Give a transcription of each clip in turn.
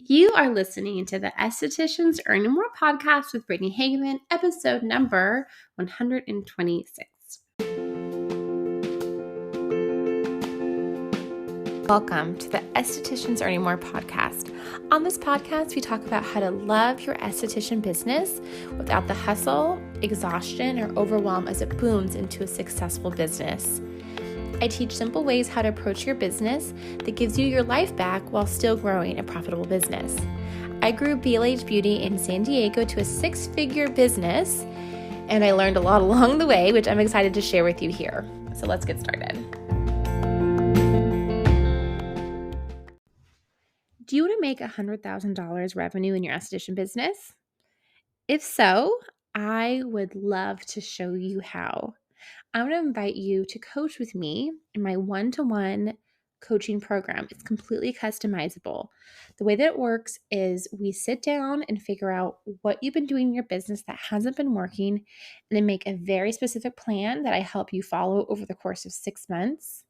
You are listening to the Estheticians Earning More podcast with Brittany Hageman, episode number 126. Welcome to the Estheticians Earning More podcast. On this podcast, we talk about how to love your esthetician business without the hustle, exhaustion, or overwhelm as it booms into a successful business. I teach simple ways how to approach your business that gives you your life back while still growing a profitable business. I grew BLH Beauty in San Diego to a 6-figure business, and I learned a lot along the way, which I'm excited to share with you here. So let's get started. Do you want to make $100,000 revenue in your esthetician business? If so, I would love to show you how. I want to invite you to coach with me in my one-to-one coaching program. It's completely customizable. The way that it works is we sit down and figure out what you've been doing in your business that hasn't been working, and then make a very specific plan that I help you follow over the course of 6 months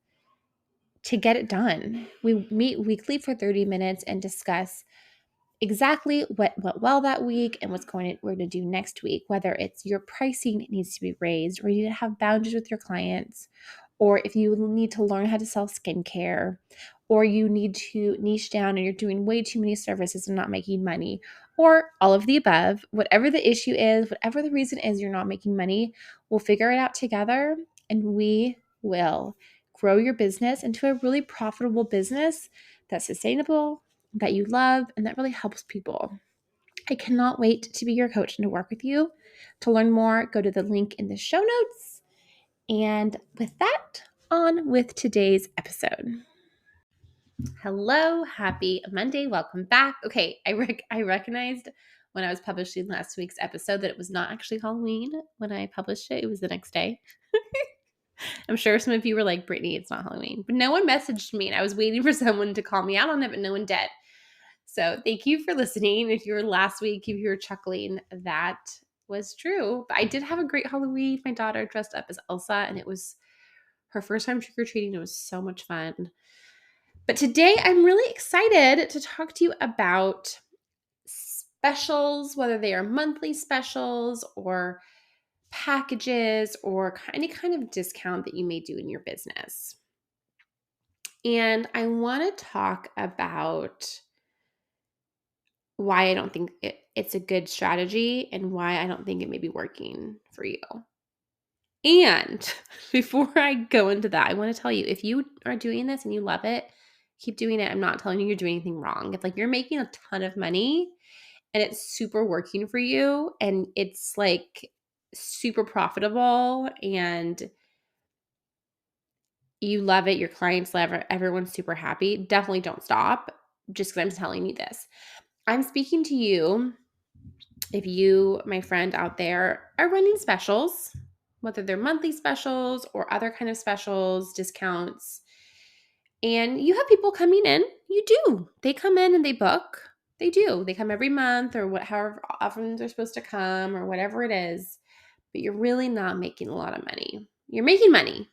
to get it done. We meet weekly for 30 minutes and discuss exactly what went well that week and we're going to do next week, whether it's your pricing needs to be raised, or you need to have boundaries with your clients, or if you need to learn how to sell skincare, or you need to niche down and you're doing way too many services and not making money, or all of the above. Whatever the issue is, whatever the reason is you're not making money, we'll figure it out together and we will grow your business into a really profitable business that's sustainable, that you love, and that really helps people. I cannot wait to be your coach and to work with you. To learn more, go to the link in the show notes. And with that, on with today's episode. Hello, happy Monday. Welcome back. Okay, I recognized when I was publishing last week's episode that it was not actually Halloween when I published it. It was the next day. I'm sure some of you were like, Brittany, it's not Halloween. But no one messaged me, and I was waiting for someone to call me out on it, but no one did. So thank you for listening. If you were last week, if you were chuckling, that was true. But I did have a great Halloween. My daughter dressed up as Elsa, and it was her first time trick-or-treating. It was so much fun. But today I'm really excited to talk to you about specials, whether they are monthly specials or packages or any kind of discount that you may do in your business. And I want to talk about why I don't think it's a good strategy and why I don't think it may be working for you. And before I go into that, I want to tell you, if you are doing this and you love it, keep doing it. I'm not telling you you're doing anything wrong. If like you're making a ton of money and it's super working for you and it's like super profitable and you love it, your clients love it, everyone's super happy, definitely don't stop just because I'm telling you this. I'm speaking to you if you, my friend out there, are running specials, whether they're monthly specials or other kind of specials, discounts, and you have people coming in. You do. They come in and they book. They do. They come every month or however often they're supposed to come or whatever it is, but you're really not making a lot of money. You're making money,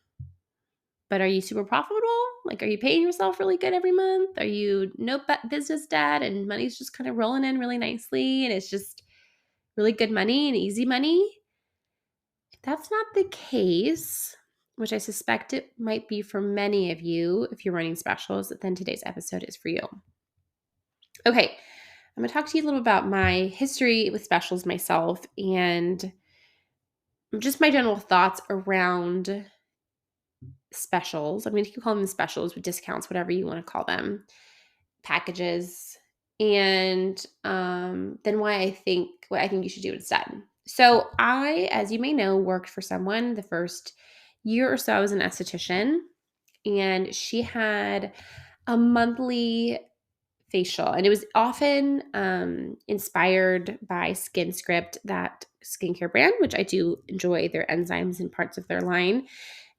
but are you super profitable? Like, are you paying yourself really good every month? Are you no business debt and money's just kind of rolling in really nicely and it's just really good money and easy money? If that's not the case, which I suspect it might be for many of you if you're running specials, then today's episode is for you. Okay, I'm going to talk to you a little about my history with specials myself and just my general thoughts around specials. I'm going to keep calling them specials with discounts, whatever you want to call them, packages, and then what I think you should do instead. So I, as you may know, worked for someone the first year or so. I was an esthetician, and she had a monthly facial, and it was often inspired by SkinScript, that skincare brand, which I do enjoy their enzymes and parts of their line.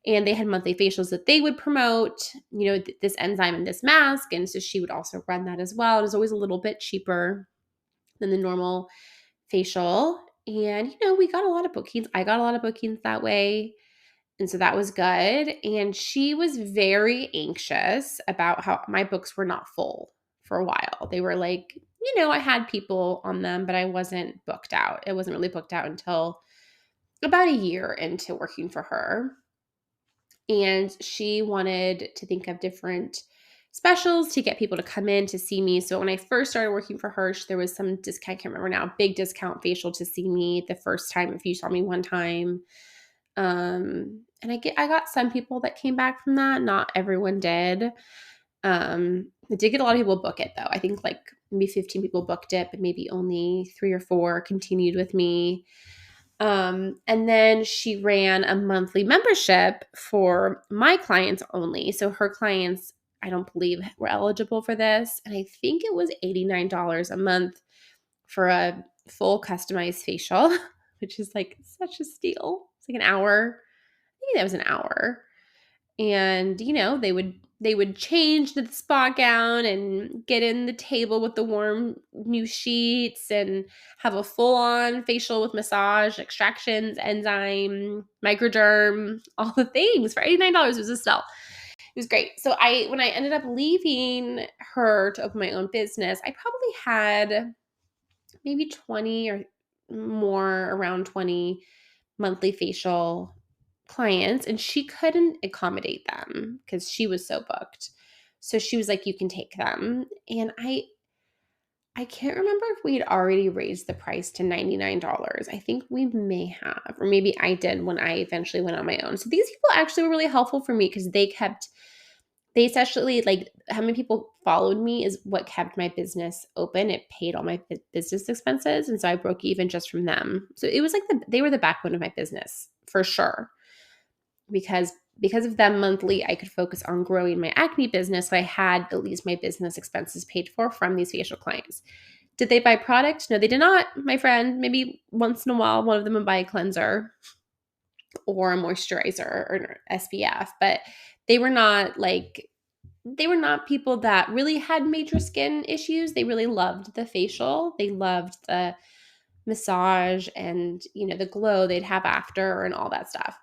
And they had monthly facials that they would promote, this enzyme and this mask. And so she would also run that as well. It was always a little bit cheaper than the normal facial. And, we got a lot of bookings. I got a lot of bookings that way. And so that was good. And she was very anxious about how my books were not full for a while. They were like, I had people on them, but I wasn't booked out. It wasn't really booked out until about a year into working for her. And she wanted to think of different specials to get people to come in to see me. So when I first started working for her, there was some discount, I can't remember now, big discount facial to see me the first time if you saw me one time. And I got some people that came back from that. Not everyone did. I did get a lot of people book it though. I think like maybe 15 people booked it, but maybe only 3 or 4 continued with me. And then she ran a monthly membership for my clients only. So her clients, I don't believe, were eligible for this. And I think it was $89 a month for a full customized facial, which is like such a steal. It's like an hour. I think that was an hour. And they would change to the spa gown and get in the table with the warm new sheets and have a full-on facial with massage, extractions, enzyme, microderm, all the things for $89. It was a steal. It was great. So when I ended up leaving her to open my own business, I probably had maybe 20 or more, around 20 monthly facial clients, and she couldn't accommodate them because she was so booked. So she was like, you can take them. And I can't remember if we had already raised the price to $99. I think we may have, or maybe I did when I eventually went on my own. So these people actually were really helpful for me because they essentially, like, how many people followed me is what kept my business open. It paid all my business expenses. And so I broke even just from them. So it was like they were the backbone of my business for sure. Because of them monthly, I could focus on growing my acne business. So I had at least my business expenses paid for from these facial clients. Did they buy product? No, they did not, my friend. Maybe once in a while, one of them would buy a cleanser or a moisturizer or SPF, but they were not people that really had major skin issues. They really loved the facial. They loved the massage and, the glow they'd have after and all that stuff.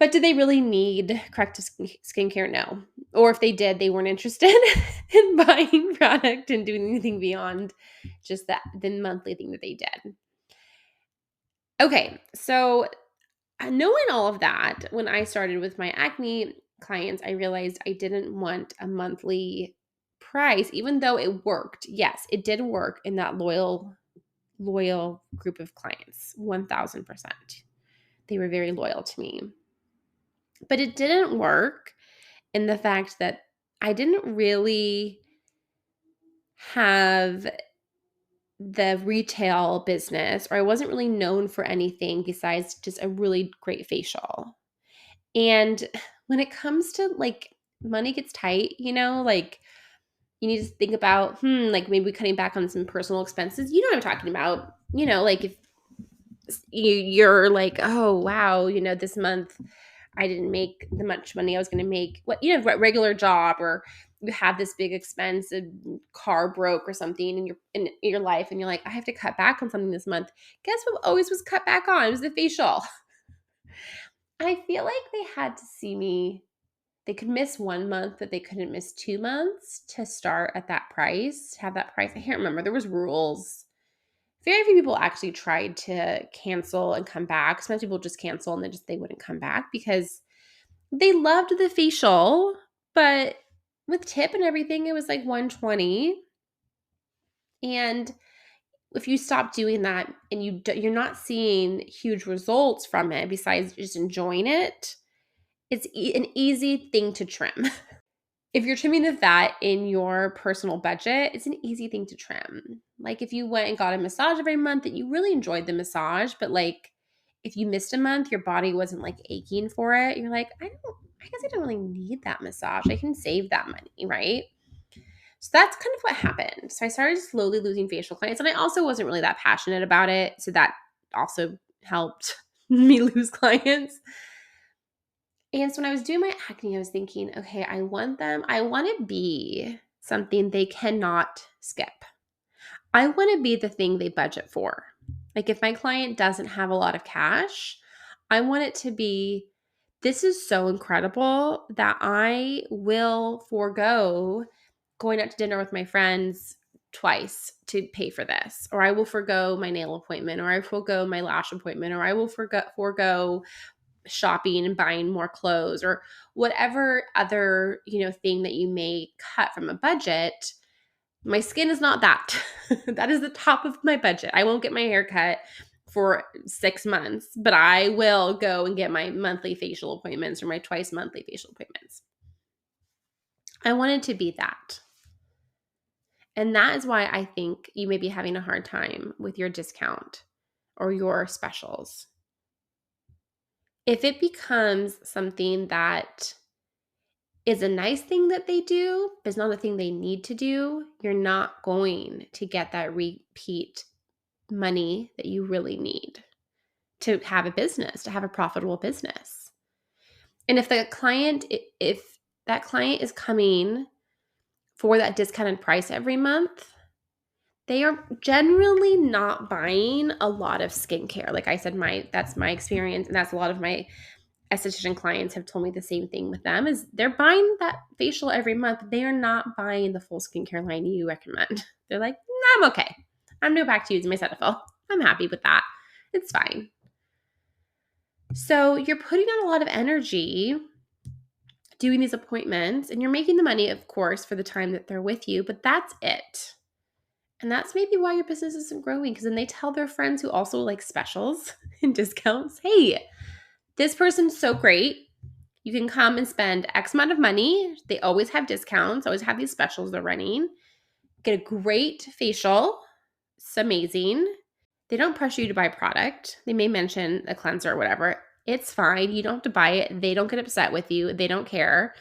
But did they really need corrective skincare? No. Or if they did, they weren't interested in buying product and doing anything beyond just the monthly thing that they did. Okay, so knowing all of that, when I started with my acne clients, I realized I didn't want a monthly price, even though it worked. Yes, it did work in that loyal group of clients, 1000%. They were very loyal to me. But it didn't work in the fact that I didn't really have the retail business, or I wasn't really known for anything besides just a really great facial. And when it comes to like money gets tight, like you need to think about, like maybe cutting back on some personal expenses. You know what I'm talking about. Like if you're like, oh, wow, this month I didn't make the much money I was going to make. Regular job, or you have this big expense, a car broke or something in your life, and you're like, I have to cut back on something this month. Guess what always was cut back on? It was the facial. I feel like they had to see me. They could miss 1 month, but they couldn't miss 2 months to start at that price, to have that price. I can't remember. There was rules. Very few people actually tried to cancel and come back. Sometimes people just cancel and they wouldn't come back because they loved the facial, but with tip and everything, it was like $120. And if you stop doing that and you're not seeing huge results from it besides just enjoying it, it's an easy thing to trim. If you're trimming the fat in your personal budget, it's an easy thing to trim. Like if you went and got a massage every month and you really enjoyed the massage, but like if you missed a month, your body wasn't like aching for it. You're like, I guess I don't really need that massage. I can save that money, right? So that's kind of what happened. So I started slowly losing facial clients, and I also wasn't really that passionate about it. So that also helped me lose clients. And so when I was doing my acne, I was thinking, okay, I want to be something they cannot skip. I want to be the thing they budget for. Like if my client doesn't have a lot of cash, I want it to be, this is so incredible that I will forego going out to dinner with my friends twice to pay for this, or I will forgo my nail appointment, or I forgo my lash appointment, or I will forgo shopping and buying more clothes, or whatever other, thing that you may cut from a budget. My skin is not that. That is the top of my budget. I won't get my hair cut for 6 months, but I will go and get my monthly facial appointments or my twice monthly facial appointments. I wanted to be that. And that is why I think you may be having a hard time with your discount or your specials. If it becomes something that is a nice thing that they do, but it's not a thing they need to do, you're not going to get that repeat money that you really need to have a business, to have a profitable business. And if that client is coming for that discounted price every month, they are generally not buying a lot of skincare. Like I said, that's my experience, and that's a lot of my esthetician clients have told me the same thing with them, is they're buying that facial every month. They are not buying the full skincare line you recommend. They're like, I'm okay. I'm no back to using my Cetaphil. I'm happy with that. It's fine. So you're putting out a lot of energy doing these appointments, and you're making the money, of course, for the time that they're with you, but that's it. And that's maybe why your business isn't growing, because then they tell their friends who also like specials and discounts, hey, this person's so great. You can come and spend X amount of money. They always have discounts, always have these specials they're running. Get a great facial. It's amazing. They don't pressure you to buy a product. They may mention a cleanser or whatever. It's fine. You don't have to buy it. They don't get upset with you. They don't care.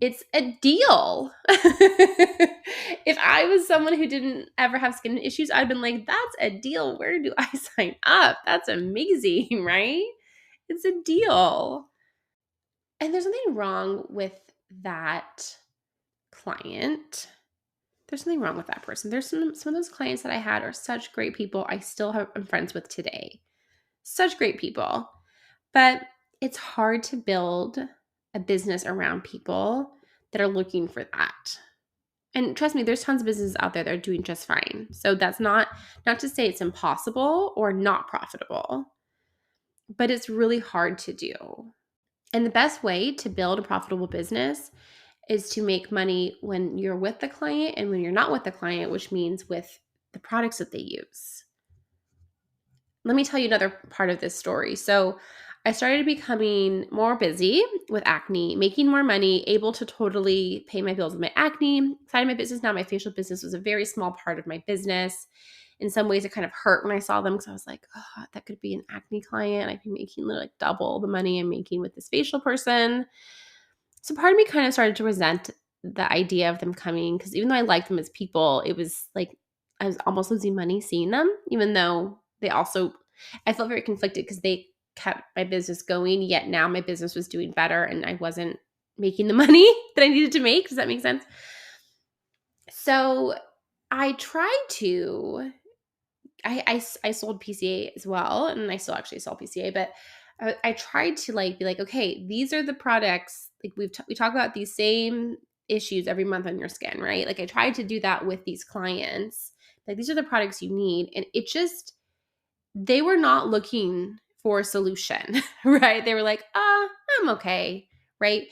It's a deal. If I was someone who didn't ever have skin issues, I'd been like, that's a deal. Where do I sign up? That's amazing, right? It's a deal. And there's nothing wrong with that client. There's nothing wrong with that person. There's some of those clients that I had are such great people. I still am friends with today. Such great people. But it's hard to build a business around people that are looking for that. And trust me, there's tons of businesses out there that are doing just fine. So that's not to say it's impossible or not profitable, but it's really hard to do. And the best way to build a profitable business is to make money when you're with the client and when you're not with the client, which means with the products that they use. Let me tell you another part of this story. So I started becoming more busy with acne, making more money, able to totally pay my bills with my acne side of my business. Now my facial business was a very small part of my business. In some ways, it kind of hurt when I saw them, because I was like, oh, that could be an acne client. I'd be making like double the money I'm making with this facial person. So part of me kind of started to resent the idea of them coming, because even though I liked them as people, it was like I was almost losing money seeing them, even though I felt very conflicted because they kept my business going, yet now my business was doing better and I wasn't making the money that I needed to make. Does that make sense? So I tried to, I sold PCA as well, and I still actually sell PCA, but I tried to be like, okay, these are the products, like we talk about these same issues every month on your skin, right? Like I tried to do that with these clients. Like these are the products you need. And it just, they were not looking for a solution, right? They were like, I'm okay, right?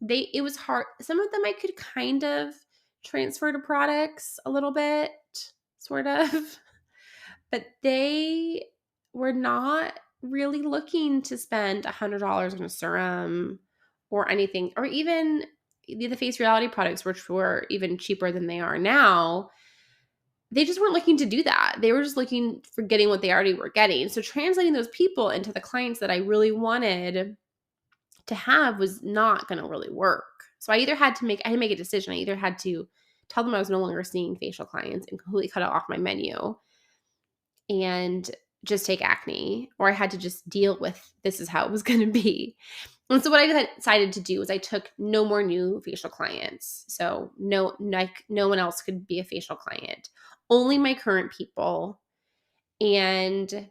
It was hard. Some of them I could kind of transfer to products a little bit, sort of, but they were not really looking to spend $100 on a serum or anything, or even the Face Reality products, which were even cheaper than they are now. They just weren't looking to do that. They were just looking for getting what they already were getting. So translating those people into the clients that I really wanted to have was not going to really work. So I had to make a decision. I either had to tell them I was no longer seeing facial clients and completely cut it off my menu and just take acne, or I had to just deal with this is how it was going to be. And so what I decided to do was I took no more new facial clients. So no one else could be a facial client, only my current people. And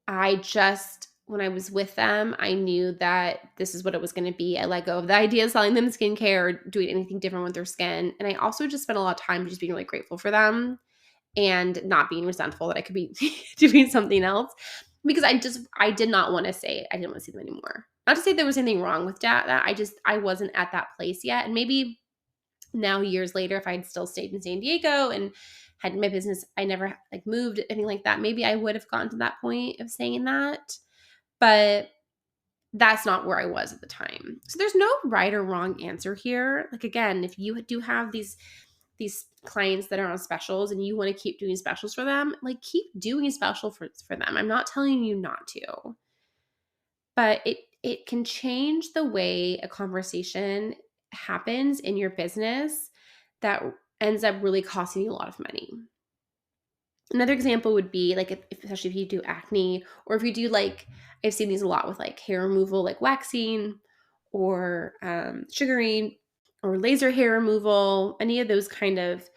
I just when I was with them, I knew that this is what it was going to be. I let go of the idea of selling them skincare or doing anything different with their skin. And I also just spent a lot of time just being really grateful for them and not being resentful that I could be doing something else, because I did not want to say I didn't want to see them anymore. Not to say there was anything wrong with that. I wasn't at that place yet. And maybe now, years later, if I'd still stayed in San Diego and had my business, I never like moved, anything like that, maybe I would have gotten to that point of saying that. But that's not where I was at the time. So there's no right or wrong answer here. Like, again, if you do have these clients that are on specials and you want to keep doing specials for them, like, keep doing special for them. I'm not telling you not to. But it can change the way a conversation happens in your business that ends up really costing you a lot of money. Another example would be like, especially if you do acne, or if you do, like, I've seen these a lot with like hair removal, like waxing or sugaring or laser hair removal, any of those kind of,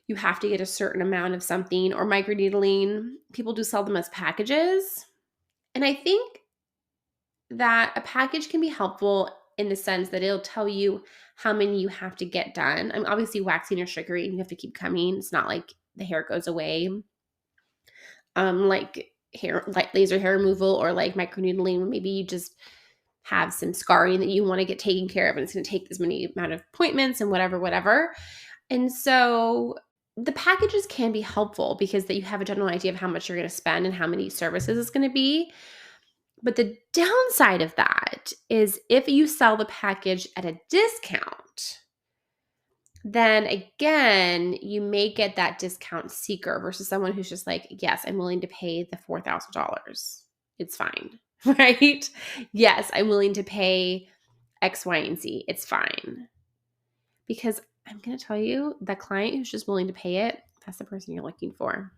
you have to get a certain amount of something, or microneedling. People do sell them as packages. And I think that a package can be helpful in the sense that it'll tell you how many you have to get done. I mean, obviously waxing or sugaring, you have to keep coming. It's not like the hair goes away. Like laser hair removal or like microneedling, maybe you just have some scarring that you want to get taken care of, and it's going to take this many amount of appointments and whatever. And so the packages can be helpful because that you have a general idea of how much you're going to spend and how many services it's going to be. But the downside of that is if you sell the package at a discount, then again, you may get that discount seeker versus someone who's just like, yes, I'm willing to pay the $4,000. It's fine, right? Yes, I'm willing to pay X, Y, and Z. It's fine. Because I'm going to tell you, the client who's just willing to pay it, that's the person you're looking for.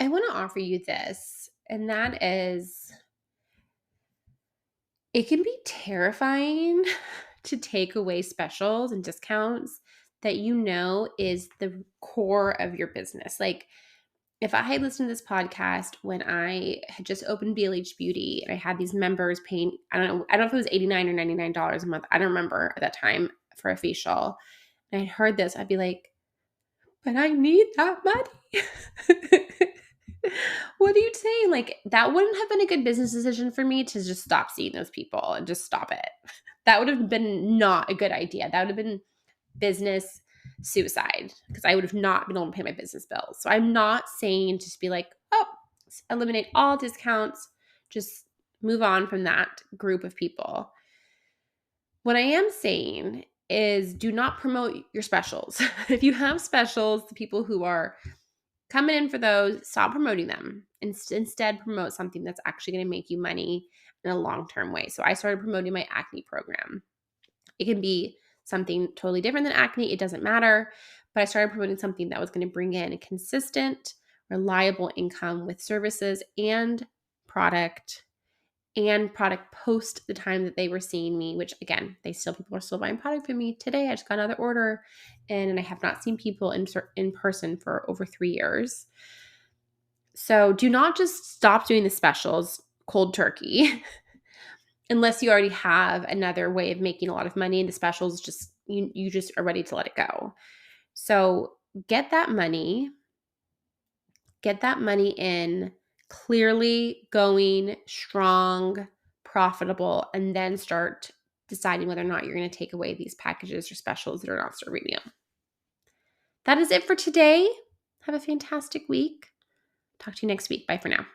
I want to offer you this, and that is, it can be terrifying to take away specials and discounts that you know is the core of your business. Like, if I had listened to this podcast when I had just opened BLH Beauty and I had these members paying, I don't know if it was $89 or $99 a month. I don't remember at that time for a facial. And I'd heard this, I'd be like, but I need that money. What are you saying? Like, that wouldn't have been a good business decision for me to just stop seeing those people and just stop it. That would have been not a good idea. That would have been business suicide because I would have not been able to pay my business bills. So I'm not saying just be like, oh, eliminate all discounts, just move on from that group of people. What I am saying is do not promote your specials. If you have specials, the people who are coming in for those, stop promoting them. Instead, promote something that's actually going to make you money in a long-term way. So I started promoting my acne program. It can be something totally different than acne. It doesn't matter. But I started promoting something that was going to bring in a consistent, reliable income with services and product post the time that they were seeing me, which again, people are still buying product from me today. I just got another order and I have not seen people in person for over 3 years. So do not just stop doing the specials cold turkey unless you already have another way of making a lot of money and the specials just, you just are ready to let it go. So get that money in clearly going strong, profitable, and then start deciding whether or not you're going to take away these packages or specials that are not serving you. That is it for today. Have a fantastic week. Talk to you next week. Bye for now.